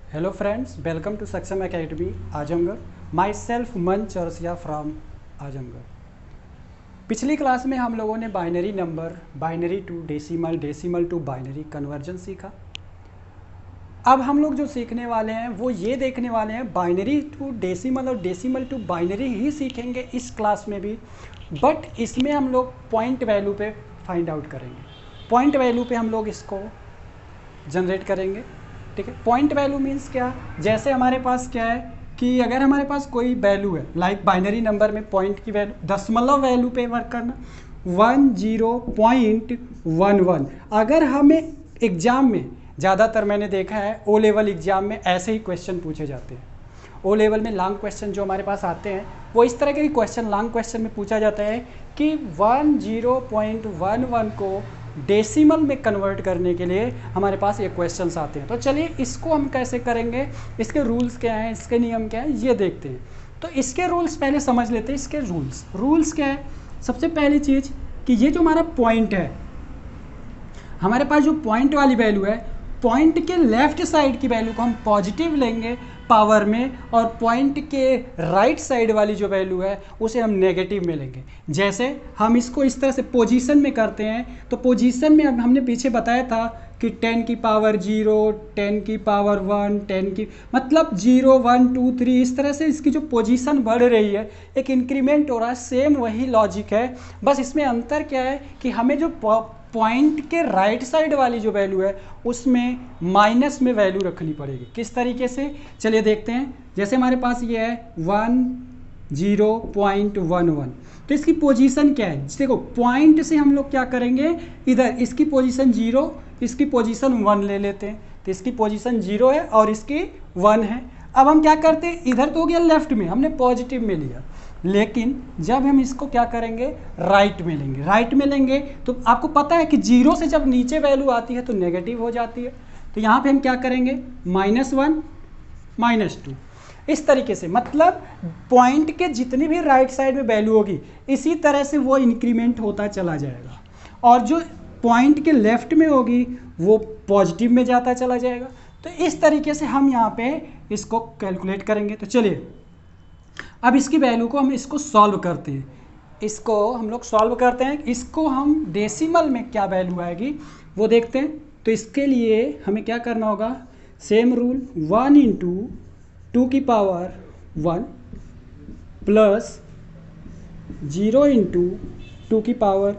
Hello friends, welcome to Saksam Academy, Ajamgarh. Myself Man Chaursia from Ajamgarh. पिछली class में हम लोगों ने binary number, binary to decimal, decimal to binary conversion सीखा। अब हम लोग जो सीखने वाले हैं वो ये देखने वाले हैं बाइनरी टू डेसिमल और डेसिमल टू बाइनरी ही सीखेंगे इस क्लास में भी, बट इसमें हम लोग पॉइंट वैल्यू पे फाइंड आउट करेंगे। पॉइंट वैल्यू पे हम लोग इसको जनरेट करेंगे। ठीक है, पॉइंट वैल्यू मीन्स क्या, जैसे हमारे पास क्या है कि अगर हमारे पास कोई वैल्यू है, लाइक बाइनरी नंबर में पॉइंट की वैल्यू दशमलव वैल्यू पे वर्क करना 10.11। अगर हमें एग्जाम में ज़्यादातर मैंने देखा है ओ लेवल एग्जाम में ऐसे ही क्वेश्चन पूछे जाते हैं। ओ लेवल में लॉन्ग क्वेश्चन जो हमारे पास आते हैं वो इस तरह के क्वेश्चन लॉन्ग क्वेश्चन में पूछा जाता है कि 10.11 को डेसिमल में कन्वर्ट करने के लिए हमारे पास ये क्वेश्चंस आते हैं। तो चलिए इसको हम कैसे करेंगे, इसके रूल्स क्या हैं, इसके नियम क्या हैं, ये देखते हैं। तो इसके रूल्स पहले समझ लेते हैं। इसके रूल्स क्या है, सबसे पहली चीज़ कि ये जो हमारा पॉइंट है, हमारे पास जो पॉइंट वाली वैल्यू है, पॉइंट के लेफ्ट साइड की वैल्यू को हम पॉजिटिव लेंगे पावर में, और पॉइंट के राइट साइड वाली जो वैल्यू है उसे हम नेगेटिव में लेंगे। जैसे हम इसको इस तरह से पोजीशन में करते हैं, तो पोजीशन में अब हमने पीछे बताया था कि 10 की पावर 0, 10 की पावर 1, 10 की मतलब 0, 1, 2, 3 इस तरह से इसकी जो पोजीशन बढ़ रही है, एक इंक्रीमेंट हो रहा है। सेम वही लॉजिक है, बस इसमें अंतर क्या है कि हमें जो पॉइंट के राइट साइड वाली जो वैल्यू है उसमें माइनस में वैल्यू रखनी पड़ेगी। किस तरीके से, चलिए देखते हैं। जैसे हमारे पास ये है 10.11, तो इसकी पोजीशन क्या है, देखो पॉइंट से हम लोग क्या करेंगे, इधर इसकी पोजीशन 0, इसकी पोजीशन 1 ले लेते हैं। तो इसकी पोजीशन 0 है और इसकी 1 है। अब हम क्या करते हैं, इधर तो हो गया लेफ्ट में, हमने पॉजिटिव में लिया, लेकिन जब हम इसको क्या करेंगे, राइट में लेंगे। राइट में लेंगे तो आपको पता है कि 0 से जब नीचे वैल्यू आती है तो नेगेटिव हो जाती है। तो यहाँ पे हम क्या करेंगे, -1, -2 इस तरीके से, मतलब पॉइंट के जितनी भी राइट साइड में वैल्यू होगी इसी तरह से वो इंक्रीमेंट होता चला जाएगा, और जो पॉइंट के लेफ्ट में होगी वो पॉजिटिव में जाता चला जाएगा। तो इस तरीके से हम यहाँ पे इसको कैलकुलेट करेंगे। तो चलिए अब इसकी वैल्यू को हम इसको सॉल्व करते हैं। इसको हम लोग सॉल्व करते हैं, इसको हम डेसिमल में क्या वैल्यू आएगी वो देखते हैं। तो इसके लिए हमें क्या करना होगा, सेम रूल, 1 × 2 की पावर 1 प्लस 0 × 2 की पावर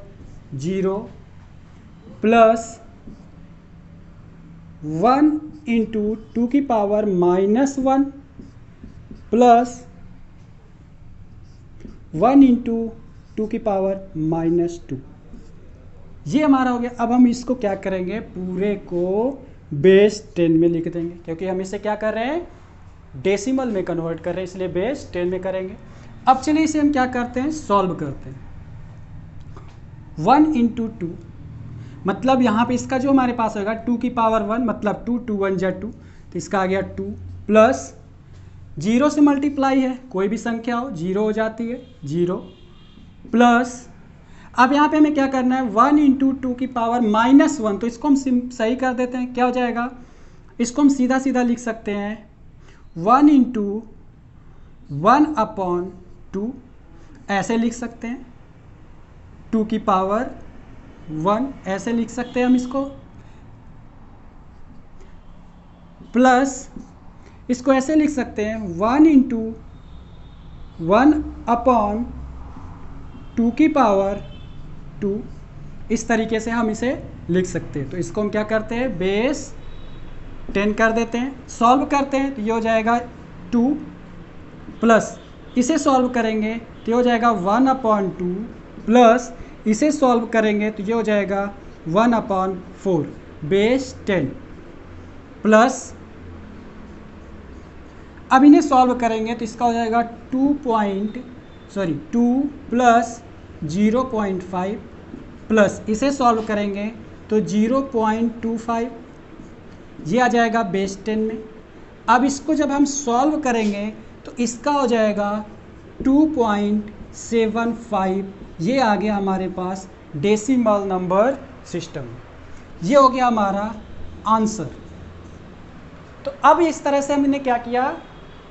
0 प्लस 1 × 2 की पावर -1 प्लस 1 × 2 की पावर -2, ये हमारा हो गया। अब हम इसको क्या करेंगे, पूरे को बेस 10 में लिख देंगे, क्योंकि हम इसे क्या कर रहे हैं, डेसिमल में कन्वर्ट कर रहे हैं, इसलिए बेस 10 में करेंगे। अब चलिए इसे हम क्या करते हैं, सॉल्व करते हैं। 1 × 2 मतलब यहाँ पे इसका जो हमारे पास होगा 2 की पावर 1 मतलब 2, 2 1 जा 2, तो इसका आ गया 2 प्लस 0 से मल्टीप्लाई है, कोई भी संख्या हो 0 हो जाती है, 0 प्लस, अब यहाँ पे हमें क्या करना है, 1 × 2 की पावर -1, तो इसको हम सही कर देते हैं। क्या हो जाएगा, इसको हम सीधा सीधा लिख सकते हैं 1 × 1/2, ऐसे लिख सकते हैं। 2 की पावर 1 ऐसे लिख सकते हैं हम इसको, प्लस इसको ऐसे लिख सकते हैं 1 × 1/2 की पावर 2, इस तरीके से हम इसे लिख सकते हैं। तो इसको हम क्या करते हैं, बेस 10 कर देते हैं, सॉल्व करते हैं तो ये हो जाएगा 2 प्लस इसे सॉल्व करेंगे तो ये हो जाएगा 1/2 प्लस इसे सॉल्व करेंगे तो ये हो जाएगा 1/4, बेस 10 प्लस, अब इन्हें सॉल्व करेंगे तो इसका हो जाएगा 2 प्लस 0.5 प्लस इसे सॉल्व करेंगे तो 0.25, ये आ जाएगा बेस 10 में। अब इसको जब हम सॉल्व करेंगे तो इसका हो जाएगा 2.75, ये आ गया हमारे पास डेसिमल नंबर सिस्टम। ये हो गया हमारा आंसर। तो अब इस तरह से हमने क्या किया,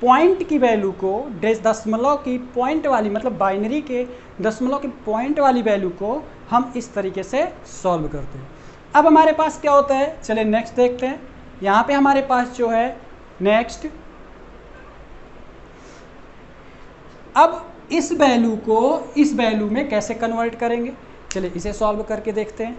पॉइंट की वैल्यू को दशमलव की पॉइंट वाली मतलब बाइनरी के दशमलव की पॉइंट वाली वैल्यू को हम इस तरीके से सॉल्व करते हैं। अब हमारे पास क्या होता है, चलिए नेक्स्ट देखते हैं। यहाँ पे हमारे पास जो है नेक्स्ट, अब इस वैल्यू को इस वैल्यू में कैसे कन्वर्ट करेंगे, चलिए इसे सॉल्व करके देखते हैं।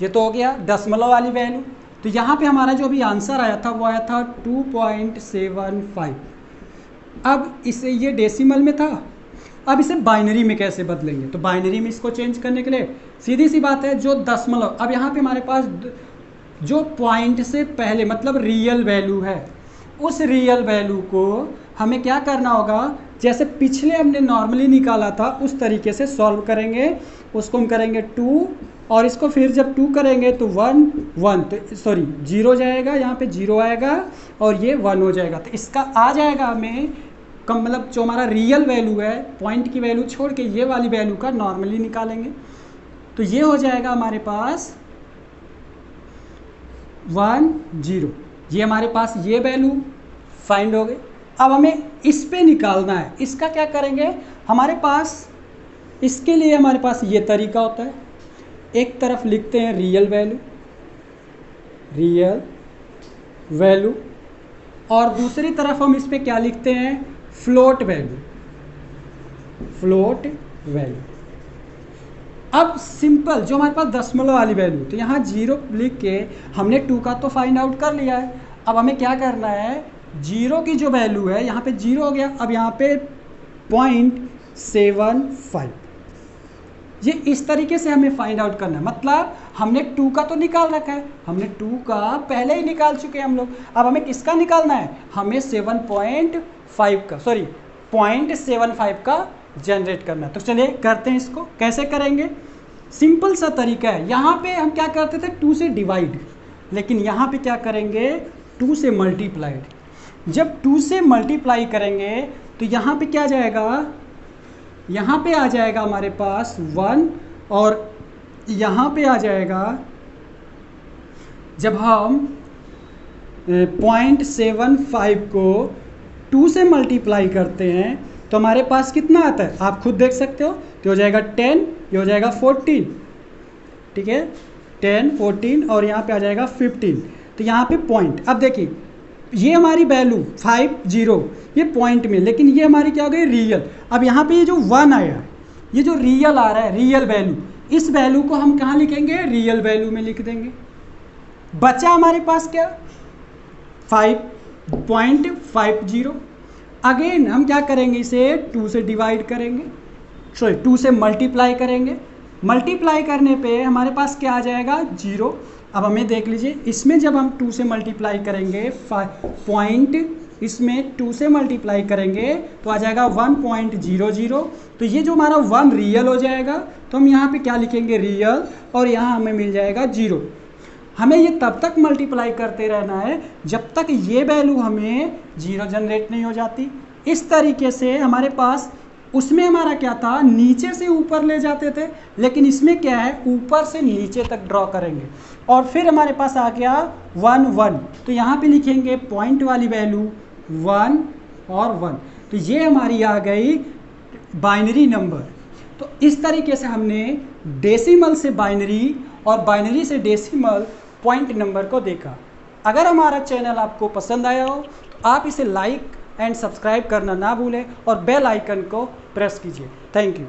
ये तो हो गया दशमलव वाली वैल्यू। तो यहाँ पे हमारा जो भी आंसर आया था वो आया था 2.75। अब इसे ये डेसिमल में था, अब इसे बाइनरी में कैसे बदलेंगे, तो बाइनरी में इसको चेंज करने के लिए सीधी सी बात है, जो दशमलव, अब यहाँ पे हमारे पास जो पॉइंट से पहले मतलब रियल वैल्यू है, उस रियल वैल्यू को हमें क्या करना होगा, जैसे पिछले हमने नॉर्मली निकाला था उस तरीके से सॉल्व करेंगे। उसको हम करेंगे 2 और इसको फिर जब 2 करेंगे तो 1 1 तो सॉरी 0 जाएगा, यहाँ पे 0 आएगा और ये 1 हो जाएगा। तो इसका आ जाएगा हमें कम, मतलब जो हमारा रियल वैल्यू है, पॉइंट की वैल्यू छोड़ के ये वाली वैल्यू का नॉर्मली निकालेंगे। तो ये हो जाएगा हमारे पास 1 0, ये हमारे पास ये वैल्यू फाइंड हो गई। अब हमें इस पे निकालना है, इसका क्या करेंगे, हमारे पास इसके लिए हमारे पास ये तरीका होता है, एक तरफ लिखते हैं रियल वैल्यू और दूसरी तरफ हम इस पे क्या लिखते हैं, फ्लोट वैल्यू। अब सिंपल जो हमारे पास दशमलव वाली वैल्यू, तो यहाँ 0 लिख के हमने 2 का तो फाइंड आउट कर लिया है। अब हमें क्या करना है, 0 की जो वैल्यू है यहाँ पे 0 हो गया, अब यहाँ पे 0.75, ये इस तरीके से हमें फाइंड आउट करना है। मतलब हमने 2 का तो निकाल रखा है, हमने 2 का पहले ही निकाल चुके हैं हम लोग। अब हमें किसका निकालना है, हमें 7.5 का 0.75 का जनरेट करना है। तो चलिए करते हैं इसको, कैसे करेंगे, सिंपल सा तरीका है। यहाँ पे हम क्या करते थे, 2 से डिवाइड, लेकिन यहाँ पे क्या करेंगे, 2 से मल्टीप्लाइड। जब 2 से मल्टीप्लाई करेंगे तो यहाँ पे क्या जाएगा, यहाँ पे आ जाएगा हमारे पास 1 और यहाँ पे आ जाएगा, जब हम 0.75 को 2 से मल्टीप्लाई करते हैं तो हमारे पास कितना आता है, आप खुद देख सकते हो। तो हो जाएगा 10, ये हो जाएगा 14, ठीक है, 10 14 और यहाँ पे आ जाएगा 15। तो यहाँ पे पॉइंट, अब देखिए ये हमारी वैल्यू 50 ये पॉइंट में, लेकिन ये हमारी क्या हो गई, रियल। अब यहाँ पे ये जो 1 आया, ये जो रियल आ रहा है, रियल वैल्यू, इस वैल्यू को हम कहाँ लिखेंगे, रियल वैल्यू में लिख देंगे। बचा हमारे पास क्या, 5.50। अगेन हम क्या करेंगे, इसे 2 से डिवाइड करेंगे, सॉरी 2 से मल्टीप्लाई करेंगे। मल्टीप्लाई करने पे हमारे पास क्या आ जाएगा, 0। अब हमें देख लीजिए, इसमें जब हम 2 से मल्टीप्लाई करेंगे इसमें 2 से मल्टीप्लाई करेंगे तो आ जाएगा 1.00। तो ये जो हमारा 1 रियल हो जाएगा, तो हम यहाँ पे क्या लिखेंगे, रियल, और यहाँ हमें मिल जाएगा 0। हमें ये तब तक मल्टीप्लाई करते रहना है जब तक ये वैल्यू हमें 0 जनरेट नहीं हो जाती। इस तरीके से हमारे पास, उसमें हमारा क्या था, नीचे से ऊपर ले जाते थे, लेकिन इसमें क्या है, ऊपर से नीचे तक ड्रॉ करेंगे। और फिर हमारे पास आ गया 1 1, तो यहाँ पे लिखेंगे पॉइंट वाली वैल्यू 1 और 1, तो ये हमारी आ गई बाइनरी नंबर। तो इस तरीके से हमने डेसिमल से बाइनरी और बाइनरी से डेसिमल पॉइंट नंबर को देखा। अगर हमारा चैनल आपको पसंद आया हो तो आप इसे लाइक एंड सब्सक्राइब करना ना भूलें और बेल आइकन को प्रेस कीजिए। Thank you.